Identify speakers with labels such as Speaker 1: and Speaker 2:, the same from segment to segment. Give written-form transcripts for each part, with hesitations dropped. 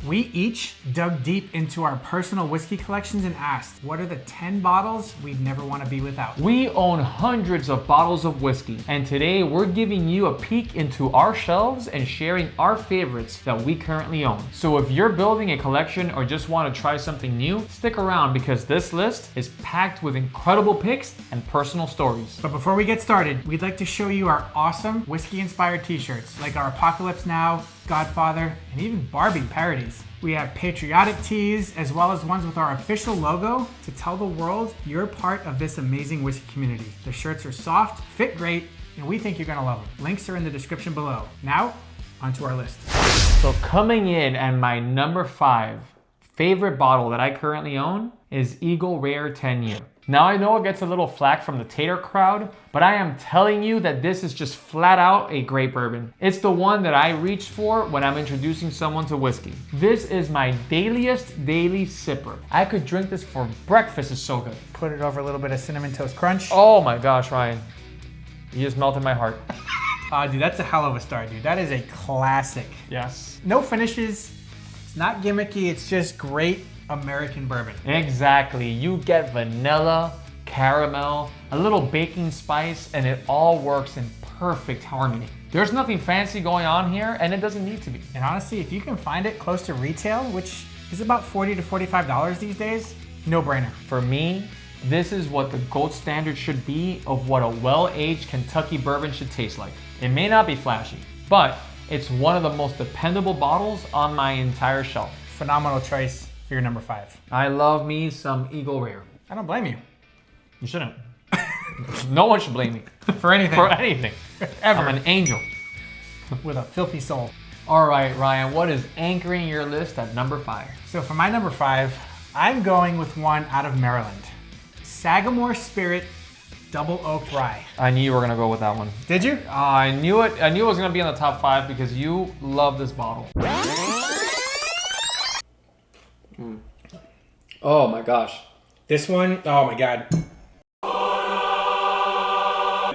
Speaker 1: We each dug deep into our personal whiskey collections and asked, what are the 10 bottles we'd never want to be without?
Speaker 2: We own hundreds of bottles of whiskey, and today we're giving you a peek into our shelves and sharing our favorites that we currently own. So if you're building a collection or just want to try something new, stick around because this list is packed with incredible picks and personal stories.
Speaker 1: But before we get started, we'd like to show you our awesome whiskey-inspired t-shirts, like our Apocalypse Now, Godfather, and even Barbie parodies. We have patriotic tees, as well as ones with our official logo to tell the world you're part of this amazing whiskey community. The shirts are soft, fit great, and we think you're gonna love them. Links are in the description below. Now, onto our list.
Speaker 2: So coming in at my number 5 favorite bottle that I currently own is Eagle Rare 10 Year. Now I know it gets a little flack from the Tater crowd, but I am telling you that this is just flat out a great bourbon. It's the one that I reach for when I'm introducing someone to whiskey. This is my dailiest daily sipper. I could drink this for breakfast, it's so good.
Speaker 1: Put it over a little bit of Cinnamon Toast Crunch.
Speaker 2: Oh my gosh, Ryan. You just melted my heart.
Speaker 1: Dude, that's a hell of a start, dude. That is a classic.
Speaker 2: Yes.
Speaker 1: No finishes, it's not gimmicky, it's just great American bourbon.
Speaker 2: Exactly. You get vanilla, caramel, a little baking spice, and it all works in perfect harmony. There's nothing fancy going on here, and it doesn't need to be.
Speaker 1: And honestly, if you can find it close to retail, which is about $40 to $45 these days, no brainer.
Speaker 2: For me, this is what the gold standard should be of what a well-aged Kentucky bourbon should taste like. It may not be flashy, but it's one of the most dependable bottles on my entire shelf.
Speaker 1: Phenomenal choice for your number 5.
Speaker 2: I love me some Eagle Rare.
Speaker 1: I don't blame you.
Speaker 2: You shouldn't. No one should blame me.
Speaker 1: For anything.
Speaker 2: For anything.
Speaker 1: Ever.
Speaker 2: I'm an angel.
Speaker 1: With a filthy soul.
Speaker 2: All right, Ryan, what is anchoring your list at number 5?
Speaker 1: So for my number 5, I'm going with one out of Maryland. Sagamore Spirit Double Oaked Rye.
Speaker 2: I knew you were gonna go with that one.
Speaker 1: Did you?
Speaker 2: I knew it. I knew it was gonna be in the top 5 because you love this bottle. Oh my gosh.
Speaker 1: This one, oh my God.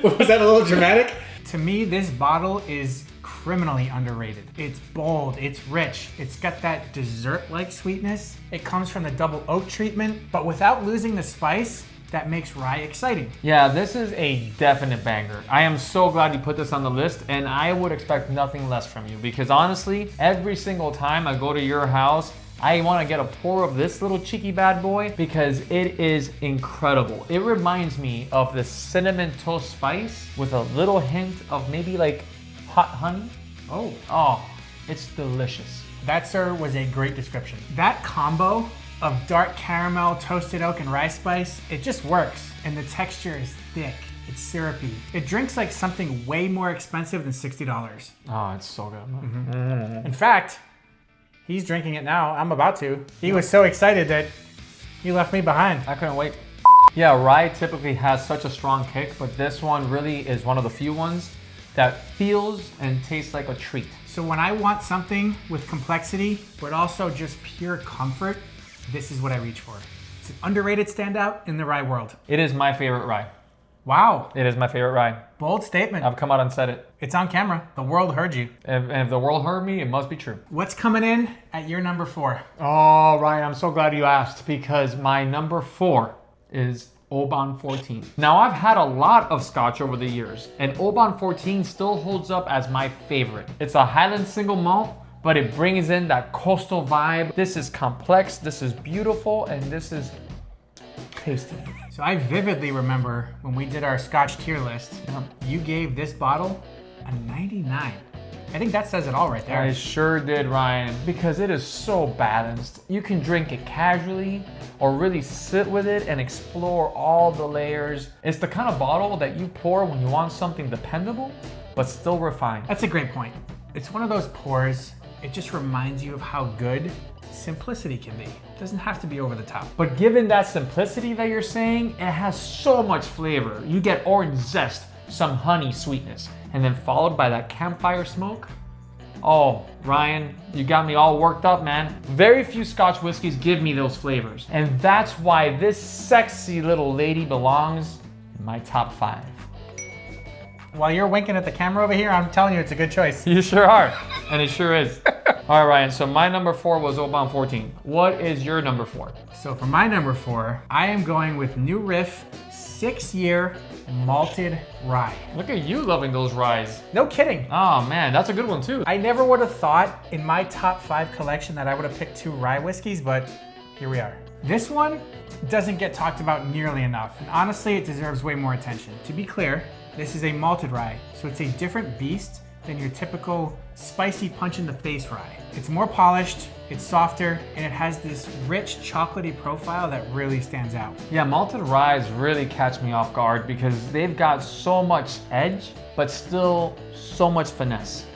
Speaker 1: Was that a little dramatic? To me, this bottle is criminally underrated. It's bold, it's rich, it's got that dessert-like sweetness. It comes from the double oak treatment, but without losing the spice that makes rye exciting.
Speaker 2: Yeah, this is a definite banger. I am so glad you put this on the list, and I would expect nothing less from you because honestly, every single time I go to your house, I want to get a pour of this little cheeky bad boy because it is incredible. It reminds me of the cinnamon toast spice with a little hint of maybe like hot honey. Oh, it's delicious.
Speaker 1: That, sir, was a great description. That combo of dark caramel, toasted oak, and rye spice, it just works. And the texture is thick, it's syrupy. It drinks like something way more expensive than $60.
Speaker 2: Oh, it's so good.
Speaker 1: In fact, he's drinking it now. I'm about to. He was so excited that he left me behind.
Speaker 2: I couldn't wait. Yeah, rye typically has such a strong kick, but this one really is one of the few ones that feels and tastes like a treat.
Speaker 1: So when I want something with complexity, but also just pure comfort, this is what I reach for. It's an underrated standout in the rye world.
Speaker 2: It is my favorite rye.
Speaker 1: Wow.
Speaker 2: It is my favorite rye.
Speaker 1: Bold statement.
Speaker 2: I've come out and said it.
Speaker 1: It's on camera. The world heard you.
Speaker 2: And if the world heard me, it must be true.
Speaker 1: What's coming in at your number 4?
Speaker 2: Oh, Ryan, I'm so glad you asked because my number 4 is Bourbon 14. Now, I've had a lot of Scotch over the years, and Bourbon 14 still holds up as my favorite. It's a Highland single malt, but it brings in that coastal vibe. This is complex, this is beautiful, and this is tasty.
Speaker 1: So I vividly remember when we did our Scotch tier list, you gave this bottle a 99. I think that says it all right there.
Speaker 2: I sure did, Ryan, because it is so balanced. You can drink it casually or really sit with it and explore all the layers. It's the kind of bottle that you pour when you want something dependable, but still refined.
Speaker 1: That's a great point. It's one of those pours, it just reminds you of how good simplicity can be. It doesn't have to be over the top.
Speaker 2: But given that simplicity that you're saying, it has so much flavor. You get orange zest, some honey sweetness, and then followed by that campfire smoke. Oh, Ryan, you got me all worked up, man. Very few Scotch whiskeys give me those flavors. And that's why this sexy little lady belongs in my top 5.
Speaker 1: While you're winking at the camera over here, I'm telling you it's a good choice.
Speaker 2: You sure are, and it sure is. All right, Ryan, so my number 4 was Bourbon 14. What is your number 4?
Speaker 1: So for my number 4, I am going with New Riff 6-year malted rye.
Speaker 2: Look at you loving those ryes.
Speaker 1: No kidding.
Speaker 2: Oh man, that's a good one too.
Speaker 1: I never would have thought in my top 5 collection that I would have picked 2 rye whiskeys, but here we are. This one doesn't get talked about nearly enough, and honestly, it deserves way more attention. To be clear, this is a malted rye, so it's a different beast than your typical spicy punch in the face rye. It's more polished, it's softer, and it has this rich chocolatey profile that really stands out.
Speaker 2: Yeah, malted ryes really catch me off guard because they've got so much edge, but still so much finesse.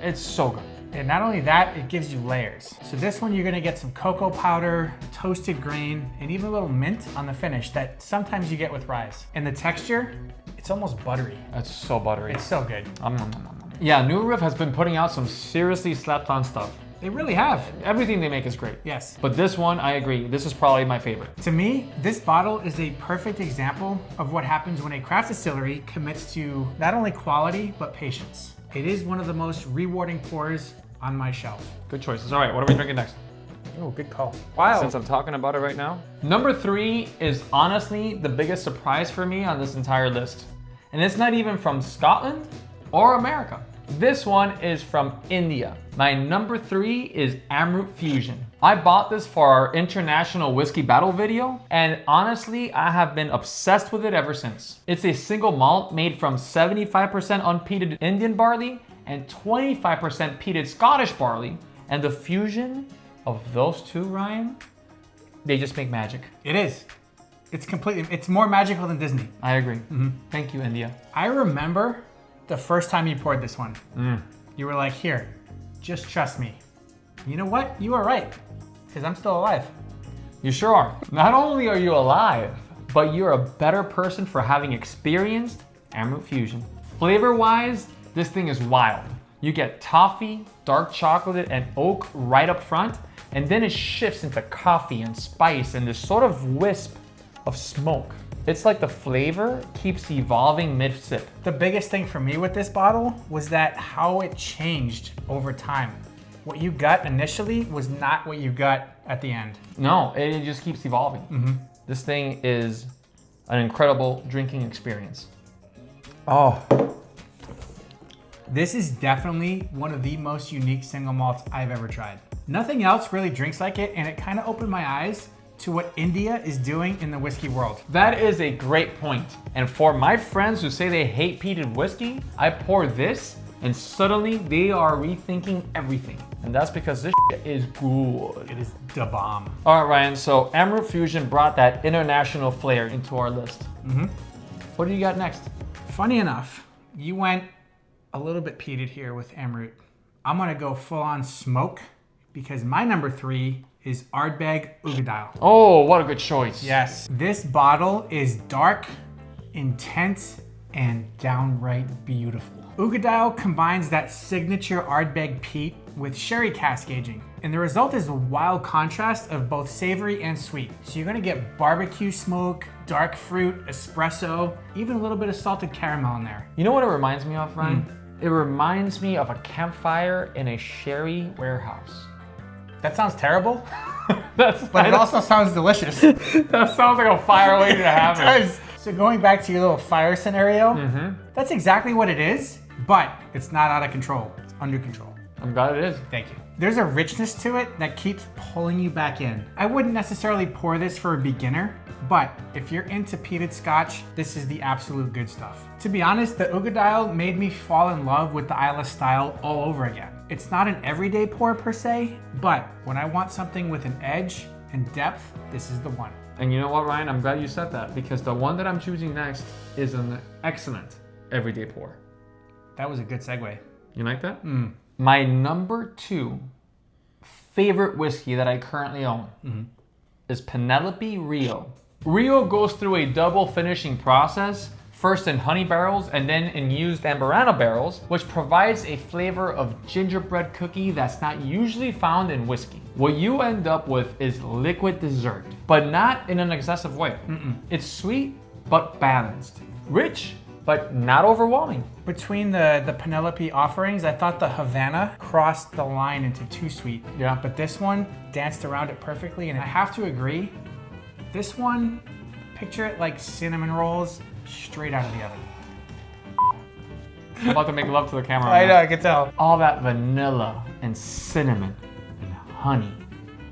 Speaker 2: It's so good.
Speaker 1: And not only that, it gives you layers. So this one, you're gonna get some cocoa powder, toasted grain, and even a little mint on the finish that sometimes you get with ryes. And the texture, it's almost buttery.
Speaker 2: It's so buttery.
Speaker 1: It's so good.
Speaker 2: Yeah, New Riff has been putting out some seriously slapped on stuff.
Speaker 1: They really have.
Speaker 2: Everything they make is great.
Speaker 1: Yes.
Speaker 2: But this one, I agree. This is probably my favorite.
Speaker 1: To me, this bottle is a perfect example of what happens when a craft distillery commits to not only quality, but patience. It is one of the most rewarding pours on my shelf.
Speaker 2: Good choices. All right, what are we drinking next?
Speaker 1: Oh, good call. Wow.
Speaker 2: Since I'm talking about it right now. Number 3 is honestly the biggest surprise for me on this entire list. And it's not even from Scotland or America. This one is from India. My number 3 is Amrut Fusion. I bought this for our international whiskey battle video, and honestly, I have been obsessed with it ever since. It's a single malt made from 75% unpeated Indian barley and 25% peated Scottish barley, and the fusion of those two, Ryan, they just make magic.
Speaker 1: It is. It's more magical than Disney.
Speaker 2: I agree. Thank you, India.
Speaker 1: I remember the first time you poured this one. You were like, here, just trust me. You know what? You are right, because I'm still alive.
Speaker 2: You sure are. Not only are you alive, but you're a better person for having experienced Amrut Fusion. Flavor-wise, this thing is wild. You get toffee, dark chocolate, and oak right up front, and then it shifts into coffee and spice and this sort of wisp of smoke. It's like the flavor keeps evolving mid-sip.
Speaker 1: The biggest thing for me with this bottle was that how it changed over time. What you got initially was not what you got at the end.
Speaker 2: No, it just keeps evolving. This thing is an incredible drinking experience.
Speaker 1: Oh. This is definitely one of the most unique single malts I've ever tried. Nothing else really drinks like it, and it kind of opened my eyes to what India is doing in the whiskey world.
Speaker 2: That is a great point. And for my friends who say they hate peated whiskey, I pour this and suddenly they are rethinking everything. And that's because this shit is good.
Speaker 1: It is the bomb.
Speaker 2: All right, Ryan, so Amrut Fusion brought that international flair into our list. What do you got next?
Speaker 1: Funny enough, you went a little bit peated here with Amrut. I'm gonna go full on smoke because my number 3 is Ardbeg Ugadile.
Speaker 2: Oh, what a good choice.
Speaker 1: Yes, this bottle is dark, intense, and downright beautiful. Ugadile combines that signature Ardbeg peat with sherry cask aging, and the result is a wild contrast of both savory and sweet. So you're gonna get barbecue smoke, dark fruit, espresso, even a little bit of salted caramel in there.
Speaker 2: You know what it reminds me of, Ryan? It reminds me of a campfire in a sherry warehouse.
Speaker 1: That sounds terrible,
Speaker 2: but
Speaker 1: it also sounds delicious.
Speaker 2: That sounds like a fire waiting to happen.
Speaker 1: It does. So going back to your little fire scenario, that's exactly what it is, but it's not out of control. It's under control.
Speaker 2: I'm glad it is.
Speaker 1: Thank you. There's a richness to it that keeps pulling you back in. I wouldn't necessarily pour this for a beginner, but if you're into peated Scotch, this is the absolute good stuff. To be honest, the Ugadile made me fall in love with the Islay style all over again. It's not an everyday pour per se, but when I want something with an edge and depth, this is the one.
Speaker 2: And you know what, Ryan? I'm glad you said that because the one that I'm choosing next is an excellent everyday pour.
Speaker 1: That was a good segue.
Speaker 2: You like that? My number 2 favorite whiskey that I currently own is Penelope Rio. Rio goes through a double finishing process, first in honey barrels and then in used Amburana barrels, which provides a flavor of gingerbread cookie that's not usually found in whiskey. What you end up with is liquid dessert, but not in an excessive way. It's sweet, but balanced. Rich, but not overwhelming.
Speaker 1: Between the Penelope offerings, I thought the Havana crossed the line into too sweet.
Speaker 2: Yeah.
Speaker 1: But this one danced around it perfectly, and I have to agree, this one, picture it like cinnamon rolls straight out of the oven.
Speaker 2: I'm about to make love to the camera.
Speaker 1: I know, I can tell.
Speaker 2: All that vanilla and cinnamon and honey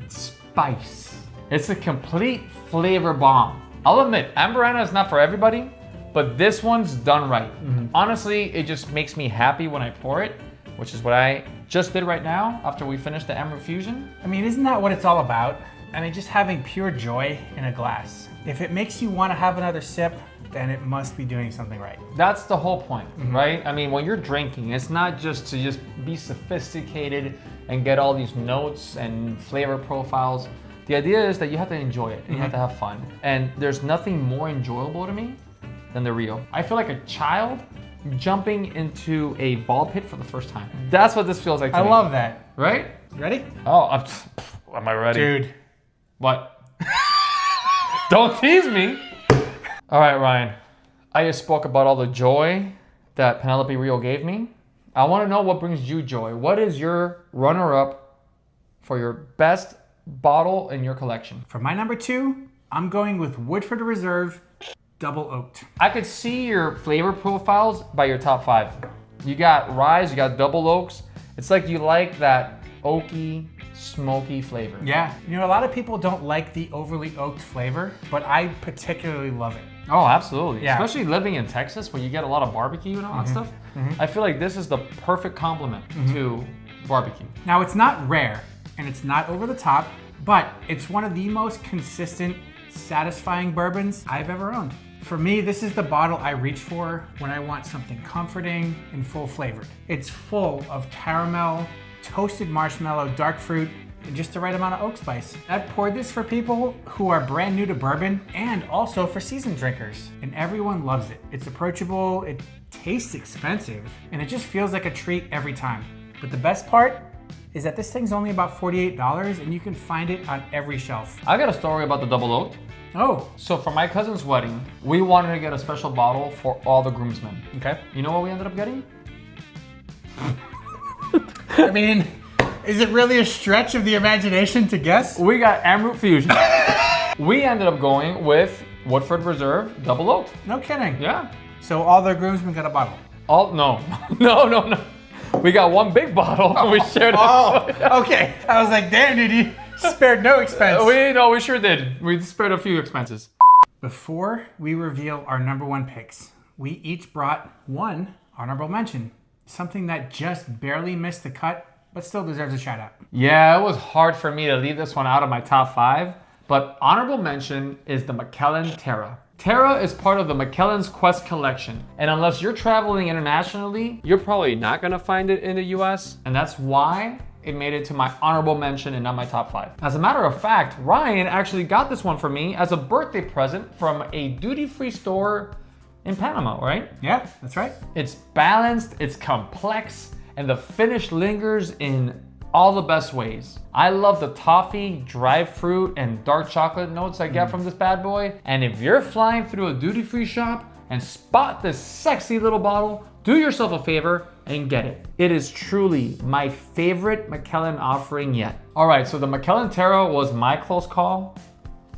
Speaker 2: and spice. It's a complete flavor bomb. I'll admit, Amberana is not for everybody, but this one's done right. Honestly, it just makes me happy when I pour it, which is what I just did right now after we finished the Emerald Fusion.
Speaker 1: I mean, isn't that what it's all about? I mean, just having pure joy in a glass. If it makes you want to have another sip, then it must be doing something right.
Speaker 2: That's the whole point, right? I mean, when you're drinking, it's not just to just be sophisticated and get all these notes and flavor profiles. The idea is that you have to enjoy it and you have to have fun. And there's nothing more enjoyable to me than the Rio. I feel like a child jumping into a ball pit for the first time. That's what this feels like to me.
Speaker 1: I love that.
Speaker 2: Right?
Speaker 1: You ready?
Speaker 2: Oh, am I ready?
Speaker 1: Dude.
Speaker 2: What? Don't tease me. All right, Ryan. I just spoke about all the joy that Penelope Rio gave me. I want to know what brings you joy. What is your runner-up for your best bottle in your collection?
Speaker 1: For my number 2, I'm going with Woodford Reserve Double Oaked.
Speaker 2: I could see your flavor profiles by your top 5. You got rye, you got double oaks. It's like you like that oaky, smoky flavor.
Speaker 1: Yeah, you know, a lot of people don't like the overly oaked flavor, but I particularly love it.
Speaker 2: Oh, absolutely.
Speaker 1: Yeah.
Speaker 2: Especially living in Texas where you get a lot of barbecue and all that stuff. I feel like this is the perfect complement to barbecue.
Speaker 1: Now, it's not rare and it's not over the top, but it's one of the most consistent, satisfying bourbons I've ever owned. For me, this is the bottle I reach for when I want something comforting and full flavored. It's full of caramel, toasted marshmallow, dark fruit, and just the right amount of oak spice. I've poured this for people who are brand new to bourbon and also for seasoned drinkers, and everyone loves it. It's approachable, it tastes expensive, and it just feels like a treat every time. But the best part is that this thing's only about $48 and you can find it on every shelf.
Speaker 2: I got a story about the double oaked.
Speaker 1: Oh,
Speaker 2: So for my cousin's wedding, we wanted to get a special bottle for all the groomsmen.
Speaker 1: okay.
Speaker 2: You know what we ended up getting?
Speaker 1: I mean, is it really a stretch of the imagination to guess?
Speaker 2: We got Emerald Fusion. We ended up going with Woodford Reserve Double Oaked.
Speaker 1: No kidding.
Speaker 2: Yeah.
Speaker 1: So all their groomsmen got a bottle.
Speaker 2: No. No. We got one big bottle and we shared it.
Speaker 1: Oh, okay. I was like, damn, dude, you spared no expense.
Speaker 2: We sure did. We spared a few expenses.
Speaker 1: Before we reveal our number 1 picks, we each brought one honorable mention. Something that just barely missed the cut, but still deserves a shout out.
Speaker 2: Yeah, it was hard for me to leave this one out of my top 5, but honorable mention is the Macallan Terra. Terra is part of the Macallan's Quest collection, and unless you're traveling internationally, you're probably not gonna find it in the US, and that's why it made it to my honorable mention and not my top 5. As a matter of fact, Ryan actually got this one for me as a birthday present from a duty-free store in Panama, right?
Speaker 1: Yeah, that's right.
Speaker 2: It's balanced, it's complex, and the finish lingers in all the best ways. I love the toffee, dry fruit, and dark chocolate notes I get from this bad boy. And if you're flying through a duty-free shop and spot this sexy little bottle, do yourself a favor and get it. It is truly my favorite Macallan offering yet. All right, so the Macallan Terra was my close call.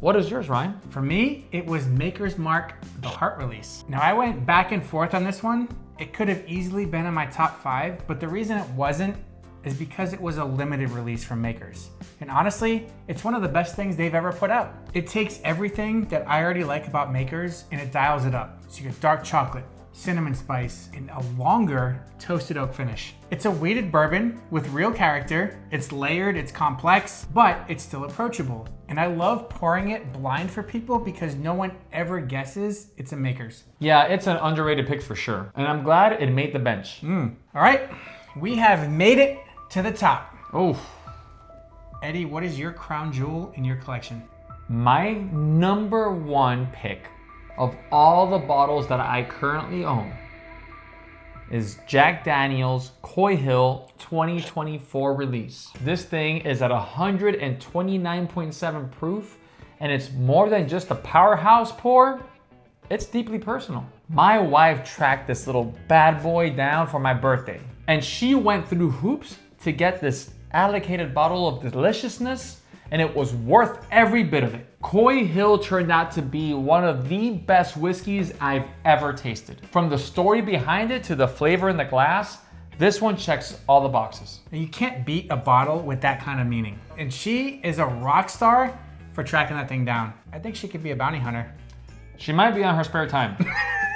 Speaker 2: What is yours, Ryan?
Speaker 1: For me, it was Maker's Mark, the Heart Release. Now, I went back and forth on this one. It could have easily been in my top 5, but the reason it wasn't is because it was a limited release from Makers. And honestly, it's one of the best things they've ever put out. It takes everything that I already like about Makers and it dials it up. So you get dark chocolate, cinnamon spice, and a longer toasted oak finish. It's a weighted bourbon with real character. It's layered, it's complex, but it's still approachable. And I love pouring it blind for people because no one ever guesses it's a Makers.
Speaker 2: Yeah, it's an underrated pick for sure. And I'm glad it made the bench.
Speaker 1: All right, we have made it to the top.
Speaker 2: Oh,
Speaker 1: Eddie, what is your crown jewel in your collection?
Speaker 2: my number 1 pick of all the bottles that I currently own is Jack Daniel's Coy Hill 2024 release. This thing is at 129.7 proof, and it's more than just a powerhouse pour, it's deeply personal. My wife tracked this little bad boy down for my birthday, and she went through hoops to get this allocated bottle of deliciousness, and it was worth every bit of it. Coy Hill turned out to be one of the best whiskeys I've ever tasted. From the story behind it to the flavor in the glass, this one checks all the boxes.
Speaker 1: You can't beat a bottle with that kind of meaning. And she is a rock star for tracking that thing down. I think she could be a bounty hunter.
Speaker 2: She might be on her spare time.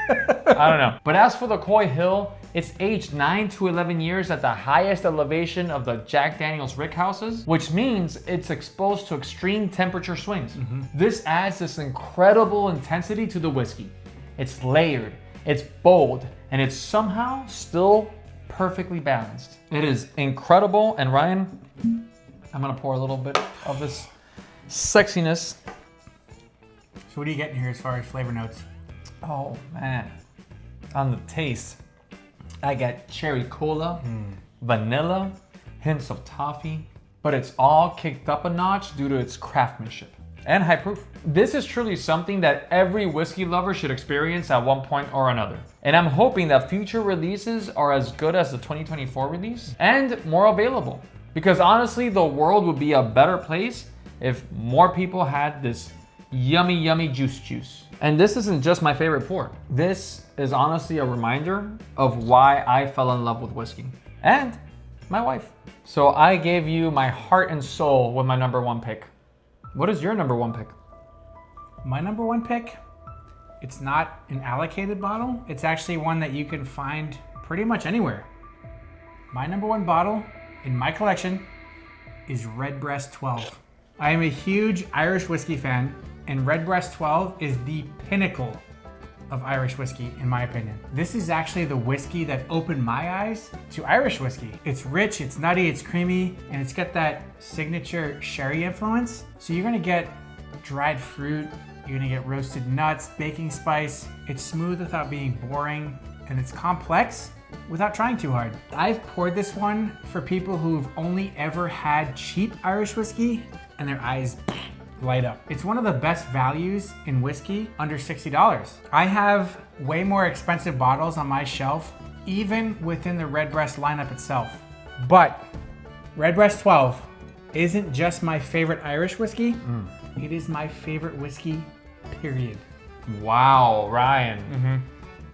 Speaker 2: I don't know. But as for the Coy Hill, it's aged 9 to 11 years at the highest elevation of the Jack Daniel's rickhouses, which means it's exposed to extreme temperature swings. This adds this incredible intensity to the whiskey. It's layered, it's bold, and it's somehow still perfectly balanced. It is incredible, and Ryan, I'm gonna pour a little bit of this sexiness.
Speaker 1: So what are you getting here as far as flavor notes?
Speaker 2: Oh man, on the taste, I get cherry cola, vanilla, hints of toffee, but it's all kicked up a notch due to its craftsmanship and high proof. This is truly something that every whiskey lover should experience at one point or another. And I'm hoping that future releases are as good as the 2024 release and more available. Because honestly, the world would be a better place if more people had this yummy, yummy juice. And this isn't just my favorite pour. This is honestly a reminder of why I fell in love with whiskey and my wife. So I gave you my heart and soul with my number one pick. What is your number one pick?
Speaker 1: My number one pick, it's not an allocated bottle. It's actually one that you can find pretty much anywhere. My number one bottle in my collection is Redbreast 12. I am a huge Irish whiskey fan, and Redbreast 12 is the pinnacle of Irish whiskey, in my opinion. This is actually the whiskey that opened my eyes to Irish whiskey. It's rich, it's nutty, it's creamy, and it's got that signature sherry influence. So you're gonna get dried fruit, you're gonna get roasted nuts, baking spice. It's smooth without being boring, and it's complex without trying too hard. I've poured this one for people who've only ever had cheap Irish whiskey, and their eyes light up. It's one of the best values in whiskey, under $60. I have way more expensive bottles on my shelf, even within the Redbreast lineup itself. But Redbreast 12 isn't just my favorite Irish whiskey, it is my favorite whiskey, period.
Speaker 2: Wow, Ryan.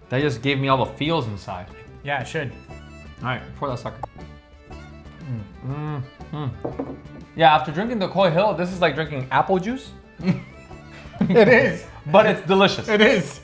Speaker 2: That just gave me all the feels inside.
Speaker 1: Yeah, it should.
Speaker 2: All right, pour that sucker. Yeah, after drinking the Coy Hill, this is like drinking apple juice.
Speaker 1: It is.
Speaker 2: But it's delicious.
Speaker 1: It is.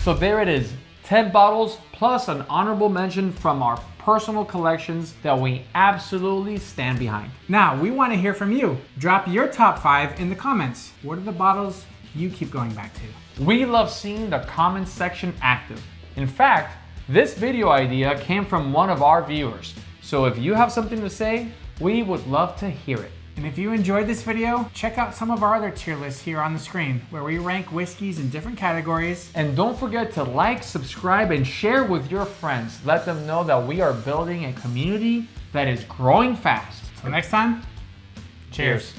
Speaker 2: So there it is. 10 bottles plus an honorable mention from our personal collections that we absolutely stand behind.
Speaker 1: Now, we want to hear from you. Drop your top 5 in the comments. What are the bottles you keep going back to?
Speaker 2: We love seeing the comments section active. In fact, this video idea came from one of our viewers. So if you have something to say, we would love to hear it.
Speaker 1: And if you enjoyed this video, check out some of our other tier lists here on the screen, where we rank whiskeys in different categories.
Speaker 2: And don't forget to like, subscribe, and share with your friends. Let them know that we are building a community that is growing fast.
Speaker 1: Till next time, cheers.